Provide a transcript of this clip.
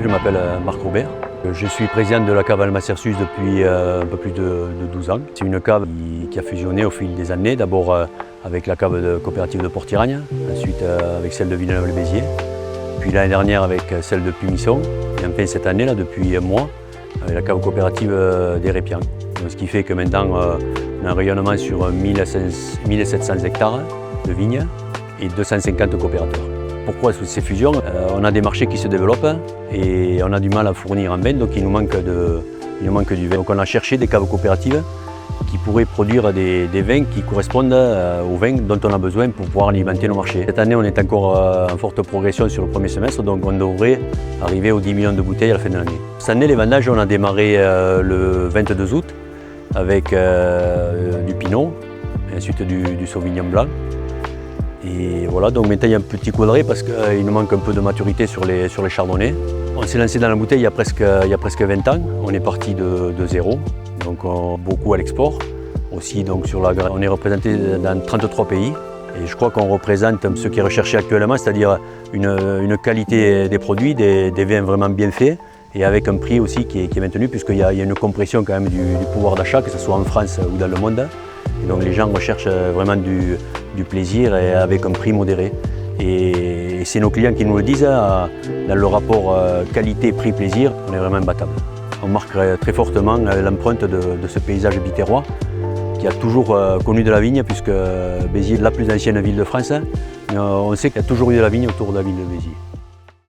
Je m'appelle Marc Robert. Je suis président de la cave Almacersus depuis un peu plus de 12 ans. C'est une cave qui a fusionné au fil des années, d'abord avec la cave de coopérative de Port-Tiragne, ensuite avec celle de Villeneuve-le-Béziers, puis l'année dernière avec celle de Pumisson, et enfin cette année, là, depuis un mois, avec la cave coopérative des Répians. Donc, ce qui fait que maintenant on a un rayonnement sur 1700 hectares de vignes et 250 coopérateurs. Pourquoi ces fusions? On a des marchés qui se développent et on a du mal à fournir en vin, donc il nous manque du vin. Donc on a cherché des caves coopératives qui pourraient produire des vins qui correspondent aux vins dont on a besoin pour pouvoir alimenter nos marchés. Cette année, on est encore en forte progression sur le premier semestre, donc on devrait arriver aux 10 millions de bouteilles à la fin de l'année. Cette année, les vendages, on a démarré le 22 août avec du Pinot, et ensuite du Sauvignon blanc. Et voilà, donc maintenant il y a un petit coup d'arrêt parce qu'il nous manque un peu de maturité sur les chardonnays. On s'est lancé dans la bouteille il y a presque 20 ans. On est parti de zéro, donc beaucoup à l'export. Aussi, donc, on est représenté dans 33 pays. Et je crois qu'on représente ce qui est recherché actuellement, c'est-à-dire une qualité des produits, des vins vraiment bien faits, et avec un prix aussi qui est maintenu, puisqu'il y a une compression quand même du pouvoir d'achat, que ce soit en France ou dans le monde. Et donc les gens recherchent vraiment du plaisir et avec un prix modéré. Et c'est nos clients qui nous le disent, dans le rapport qualité-prix-plaisir, on est vraiment imbattable. On marque très fortement l'empreinte de ce paysage biterrois qui a toujours connu de la vigne, puisque Béziers est la plus ancienne ville de France. Mais on sait qu'il y a toujours eu de la vigne autour de la ville de Béziers.